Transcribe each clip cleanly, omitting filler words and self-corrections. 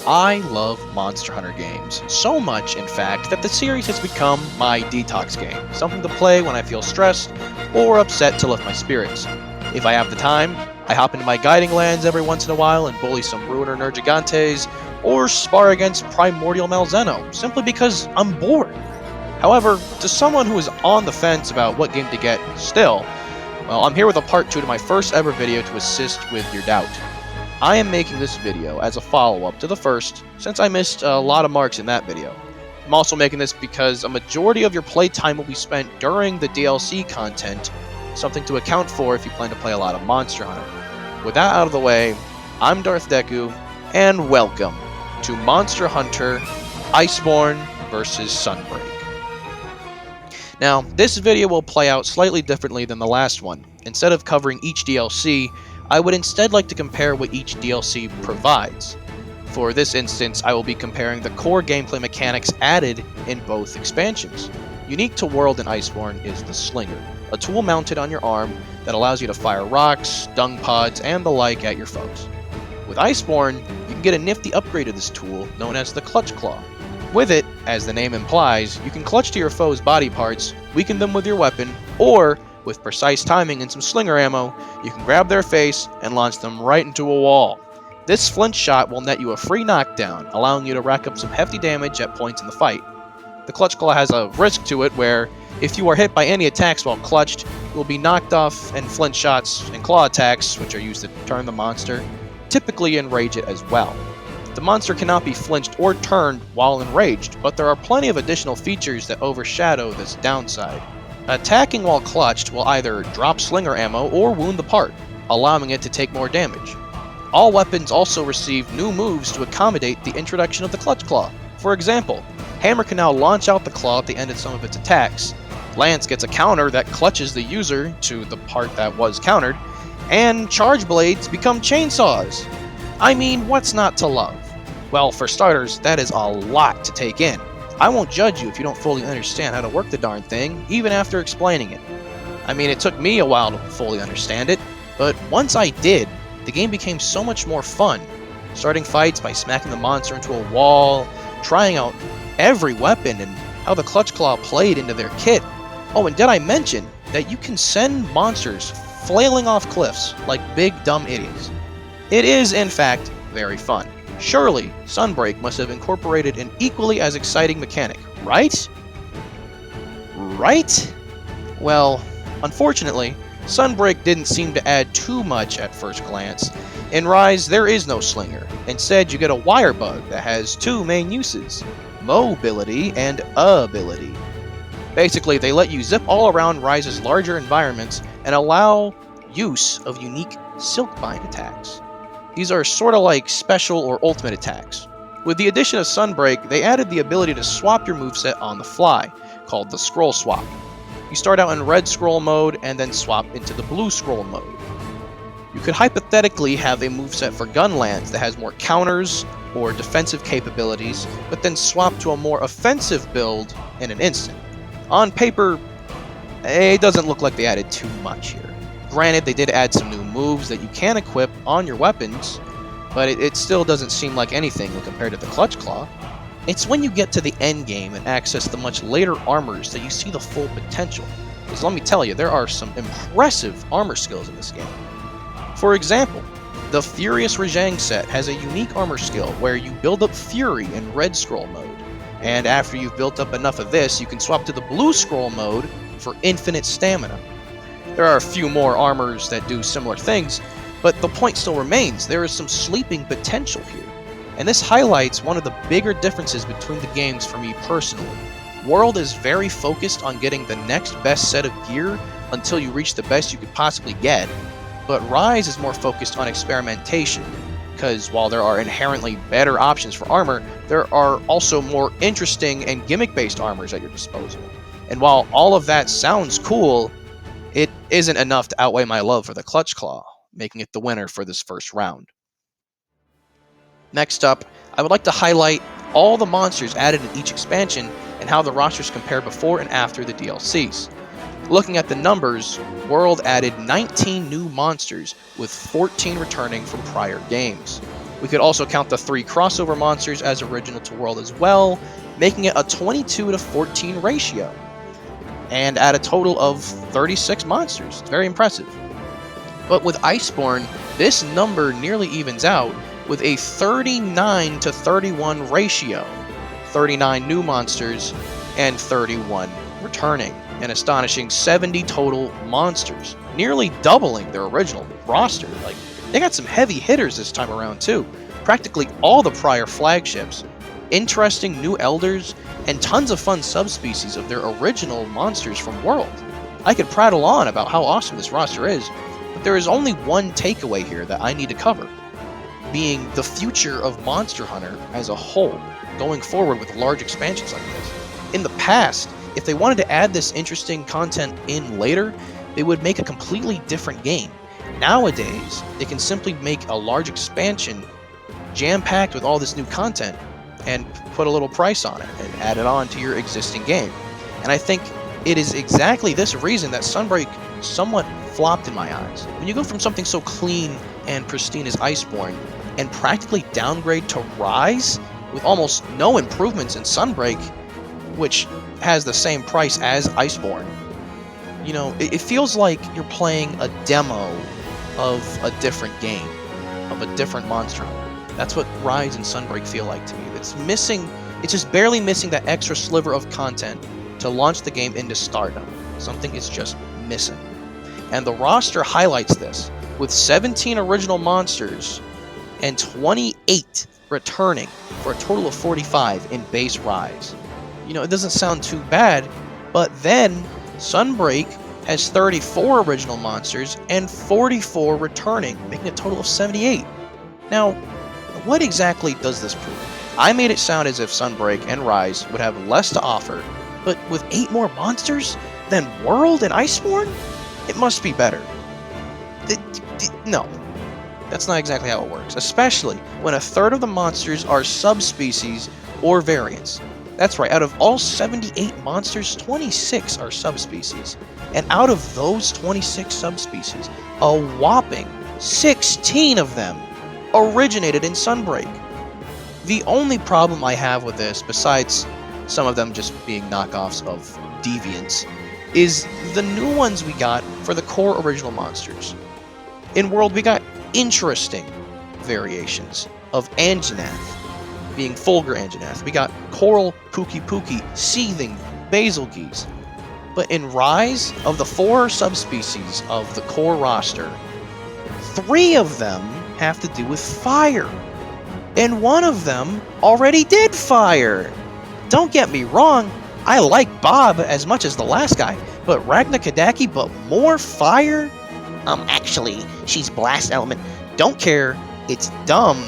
I love Monster Hunter games, so much in fact that the series has become my detox game, something to play when I feel stressed or upset to lift my spirits. If I have the time, I hop into my guiding lands every once in a while and bully some Ruiner Nergigantes, or spar against Primordial Malzeno, simply because I'm bored. However, to someone who is on the fence about what game to get still, well, I'm here with a part 2 to my first ever video to assist with your doubt. I am making this video as a follow-up to the first, since I missed a lot of marks in that video. I'm also making this because a majority of your playtime will be spent during the DLC content, something to account for if you plan to play a lot of Monster Hunter. With that out of the way, I'm Darth Deku, and welcome to Monster Hunter Iceborne vs. Sunbreak. Now, this video will play out slightly differently than the last one. Instead of covering each DLC, I would instead like to compare what each DLC provides. For this instance, I will be comparing the core gameplay mechanics added in both expansions. Unique to World and Iceborne is the Slinger, a tool mounted on your arm that allows you to fire rocks, dung pods, and the like at your foes. With Iceborne, you can get a nifty upgrade of this tool known as the Clutch Claw. With it, as the name implies, you can clutch to your foes' body parts, weaken them with your weapon, or, with precise timing and some slinger ammo, you can grab their face and launch them right into a wall. This flint shot will net you a free knockdown, allowing you to rack up some hefty damage at points in the fight. The Clutch Claw has a risk to it where, if you are hit by any attacks while clutched, you will be knocked off, and flint shots and claw attacks, which are used to turn the monster, typically enrage it as well. The monster cannot be flinched or turned while enraged, but there are plenty of additional features that overshadow this downside. Attacking while clutched will either drop slinger ammo or wound the part, allowing it to take more damage. All weapons also receive new moves to accommodate the introduction of the Clutch Claw. For example, Hammer can now launch out the claw at the end of some of its attacks, Lance gets a counter that clutches the user to the part that was countered, and Charge Blades become chainsaws. I mean, what's not to love? Well, for starters, that is a lot to take in. I won't judge you if you don't fully understand how to work the darn thing, even after explaining it. I mean, it took me a while to fully understand it, but once I did, the game became so much more fun. Starting fights by smacking the monster into a wall, trying out every weapon, and how the Clutch Claw played into their kit. Oh, and did I mention that you can send monsters flailing off cliffs like big dumb idiots? It is, in fact, very fun. Surely, Sunbreak must have incorporated an equally as exciting mechanic, right? Right? Well, unfortunately, Sunbreak didn't seem to add too much at first glance. In Rise, there is no slinger. Instead, you get a wire bug that has two main uses: mobility and ability. Basically, they let you zip all around Rise's larger environments and allow use of unique Silkbind attacks. These are sorta like special or ultimate attacks. With the addition of Sunbreak, they added the ability to swap your moveset on the fly, called the Scroll Swap. You start out in red scroll mode and then swap into the blue scroll mode. You could hypothetically have a moveset for Gunlands that has more counters or defensive capabilities, but then swap to a more offensive build in an instant. On paper, it doesn't look like they added too much here. Granted, they did add some new moves that you can equip on your weapons, but it still doesn't seem like anything when compared to the Clutch Claw. It's when you get to the end game and access the much later armors that you see the full potential. Because let me tell you, there are some impressive armor skills in this game. For example, the Furious Rajang set has a unique armor skill where you build up Fury in red scroll mode, and after you've built up enough of this, you can swap to the blue scroll mode for infinite stamina. There are a few more armors that do similar things, but the point still remains, there is some sleeping potential here. And this highlights one of the bigger differences between the games for me personally. World is very focused on getting the next best set of gear until you reach the best you could possibly get, but Rise is more focused on experimentation, because while there are inherently better options for armor, there are also more interesting and gimmick-based armors at your disposal. And while all of that sounds cool, it isn't enough to outweigh my love for the Clutch Claw, making it the winner for this first round. Next up, I would like to highlight all the monsters added in each expansion and how the rosters compare before and after the DLCs. Looking at the numbers, World added 19 new monsters, with 14 returning from prior games. We could also count the 3 crossover monsters as original to world as well, making it a 22 to 14 ratio. And at a total of 36 monsters. It's very impressive. But with Iceborne, this number nearly evens out with a 39 to 31 ratio. 39 new monsters and 31 returning. An astonishing 70 total monsters, nearly doubling their original roster. Like, they got some heavy hitters this time around too. Practically all the prior flagships, interesting new elders, and tons of fun subspecies of their original monsters from World. I could prattle on about how awesome this roster is, but there is only one takeaway here that I need to cover, being the future of Monster Hunter as a whole, going forward with large expansions like this. In the past, if they wanted to add this interesting content in later, they would make a completely different game. Nowadays, they can simply make a large expansion jam-packed with all this new content and put a little price on it and add it on to your existing game. And I think it is exactly this reason that Sunbreak somewhat flopped in my eyes. When you go from something so clean and pristine as Iceborne and practically downgrade to Rise with almost no improvements in Sunbreak, which has the same price as Iceborne, you know, it feels like you're playing a demo of a different game, of a different Monster Hunter. That's what Rise and Sunbreak feel like to me. It's just barely missing that extra sliver of content to launch the game into stardom. Something is just missing. And the roster highlights this, with 17 original monsters and 28 returning for a total of 45 in base Rise. You know, it doesn't sound too bad, but then Sunbreak has 34 original monsters and 44 returning, making a total of 78. Now, what exactly does this prove? I made it sound as if Sunbreak and Rise would have less to offer, but with 8 more monsters than World and Iceborne? It must be better. No, that's not exactly how it works, especially when a third of the monsters are subspecies or variants. That's right, out of all 78 monsters, 26 are subspecies. And out of those 26 subspecies, a whopping 16 of them originated in Sunbreak. The only problem I have with this, besides some of them just being knockoffs of deviants, is the new ones we got for the core original monsters. In World, we got interesting variations of Anjanath, being Fulgur Anjanath. We got Coral Pukei-Pukei, Seething, Bazelgeuse. But in Rise, of the 4 subspecies of the core roster, 3 of them have to do with fire. And 1 of them already did fire. Don't get me wrong, I like Bob as much as the last guy, but Ragna Kadaki, but more fire? Actually, she's blast element. Don't care, it's dumb.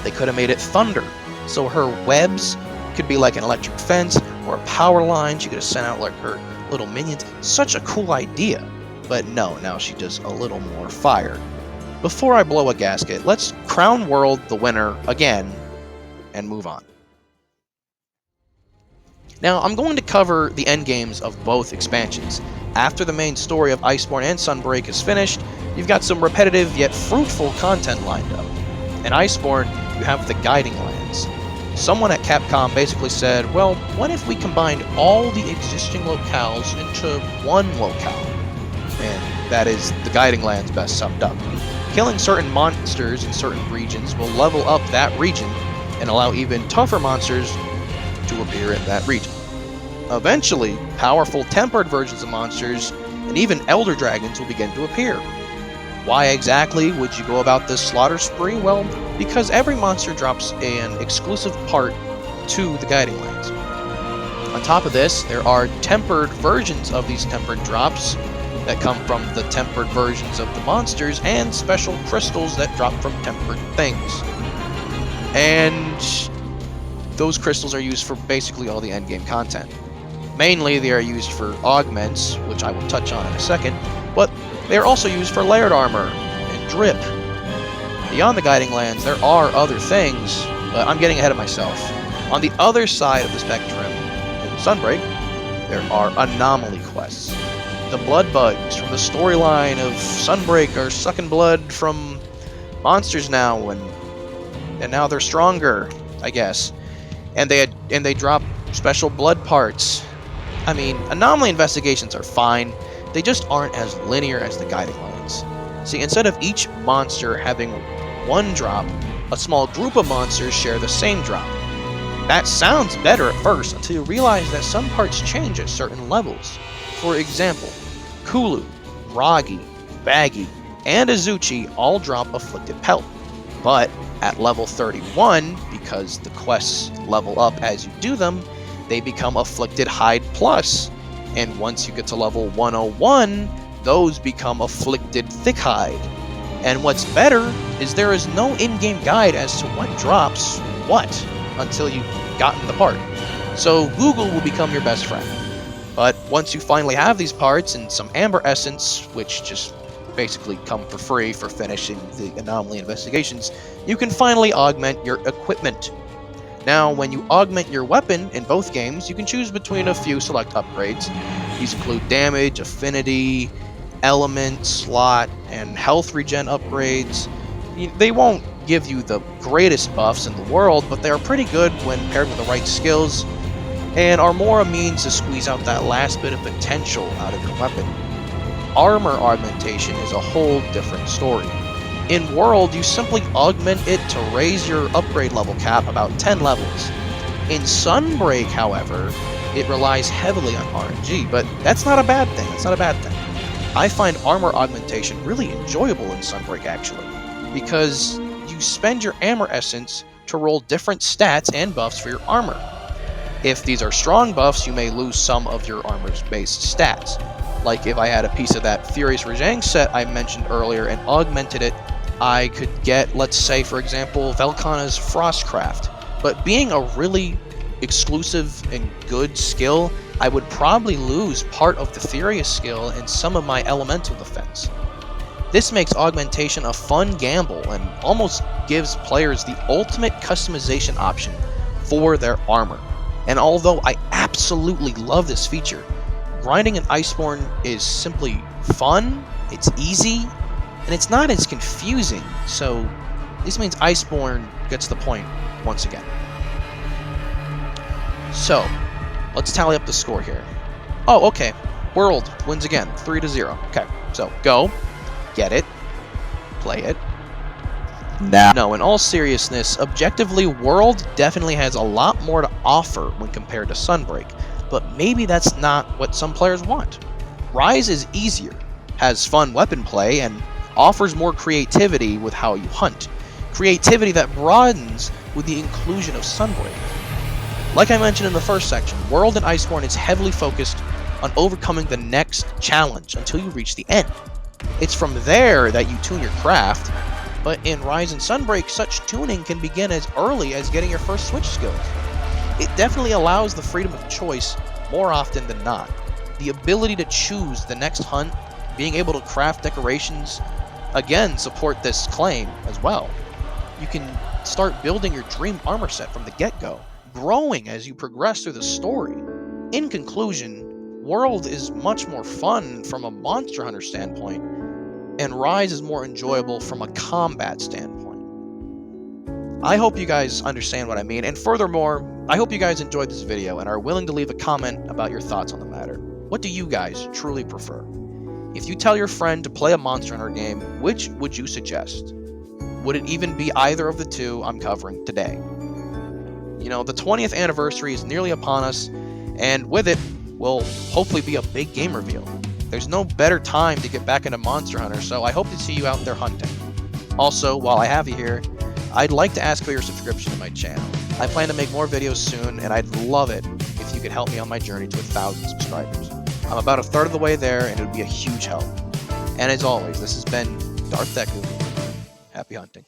They could have made it thunder, so her webs could be like an electric fence or a power line. She could have sent out like her little minions. Such a cool idea. But no, now she does a little more fire. Before I blow a gasket, let's crown World the winner again and move on. Now, I'm going to cover the endgames of both expansions. After the main story of Iceborne and Sunbreak is finished, you've got some repetitive yet fruitful content lined up. In Iceborne, you have the Guiding Lands. Someone at Capcom basically said, well, what if we combined all the existing locales into one locale? And that is the Guiding Lands best summed up. Killing certain monsters in certain regions will level up that region and allow even tougher monsters to appear in that region. Eventually, powerful tempered versions of monsters and even elder dragons will begin to appear. Why exactly would you go about this slaughter spree? Well, because every monster drops an exclusive part to the Guiding Lands. On top of this, there are tempered versions of these tempered drops that come from the tempered versions of the monsters, and special crystals that drop from tempered things. And those crystals are used for basically all the endgame content. Mainly they are used for augments, which I will touch on in a second, but they are also used for layered armor and drip. Beyond the Guiding Lands, there are other things, but I'm getting ahead of myself. On the other side of the spectrum, in Sunbreak, there are anomaly quests. The blood bugs from the storyline of Sunbreak are sucking blood from monsters now and and now they're stronger, I guess. And they drop special blood parts. I mean, anomaly investigations are fine, they just aren't as linear as the guiding lines. See, instead of each monster having one drop, a small group of monsters share the same drop. That sounds better at first until you realize that some parts change at certain levels. For example, Kulu, Ragi, Baggy, and Azuchi all drop Afflicted Pelt. But at level 31, because the quests level up as you do them, they become Afflicted Hide Plus. And once you get to level 101, those become Afflicted Thick Hide. And what's better is there is no in-game guide as to what drops what until you've gotten the part. So Google will become your best friend. But once you finally have these parts and some Amber Essence, which just basically come for free for finishing the anomaly investigations, you can finally augment your equipment. Now, when you augment your weapon in both games, you can choose between a few select upgrades. These include damage, affinity, element, slot, and health regen upgrades. They won't give you the greatest buffs in the world, but they are pretty good when paired with the right skills, and are more a means to squeeze out that last bit of potential out of your weapon. Armor augmentation is a whole different story. In World, you simply augment it to raise your upgrade level cap about 10 levels. In Sunbreak, however, it relies heavily on RNG, but that's not a bad thing. I find armor augmentation really enjoyable in Sunbreak, actually, because you spend your Amber Essence to roll different stats and buffs for your armor. If these are strong buffs, you may lose some of your armor's base stats. Like if I had a piece of that Furious Rajang set I mentioned earlier and augmented it, I could get, let's say for example, Velkhana's Frostcraft. But being a really exclusive and good skill, I would probably lose part of the Furious skill and some of my elemental defense. This makes augmentation a fun gamble and almost gives players the ultimate customization option for their armor. And although I absolutely love this feature, grinding in Iceborne is simply fun, it's easy, and it's not as confusing, so this means Iceborne gets the point once again. So, let's tally up the score here. Oh, okay. World wins again, 3-0. Okay, so go, get it, play it. No, in all seriousness, objectively, World definitely has a lot more to offer when compared to Sunbreak, but maybe that's not what some players want. Rise is easier, has fun weapon play, and offers more creativity with how you hunt. Creativity that broadens with the inclusion of Sunbreak. Like I mentioned in the first section, World in Iceborne is heavily focused on overcoming the next challenge until you reach the end. It's from there that you tune your craft, but in Rise and Sunbreak, such tuning can begin as early as getting your first switch skills. It definitely allows the freedom of choice more often than not. The ability to choose the next hunt, being able to craft decorations, again support this claim as well. You can start building your dream armor set from the get-go, growing as you progress through the story. In conclusion, World is much more fun from a Monster Hunter standpoint, and Rise is more enjoyable from a combat standpoint. I hope you guys understand what I mean, and furthermore, I hope you guys enjoyed this video and are willing to leave a comment about your thoughts on the matter. What do you guys truly prefer? If you tell your friend to play a Monster Hunter game, which would you suggest? Would it even be either of the two I'm covering today? You know, the 20th anniversary is nearly upon us, and with it will hopefully be a big game reveal. There's no better time to get back into Monster Hunter, so I hope to see you out there hunting. Also, while I have you here, I'd like to ask for your subscription to my channel. I plan to make more videos soon, and I'd love it if you could help me on my journey to 1,000 subscribers. I'm about a third of the way there, and it would be a huge help. And as always, this has been Darth Deku. Happy hunting.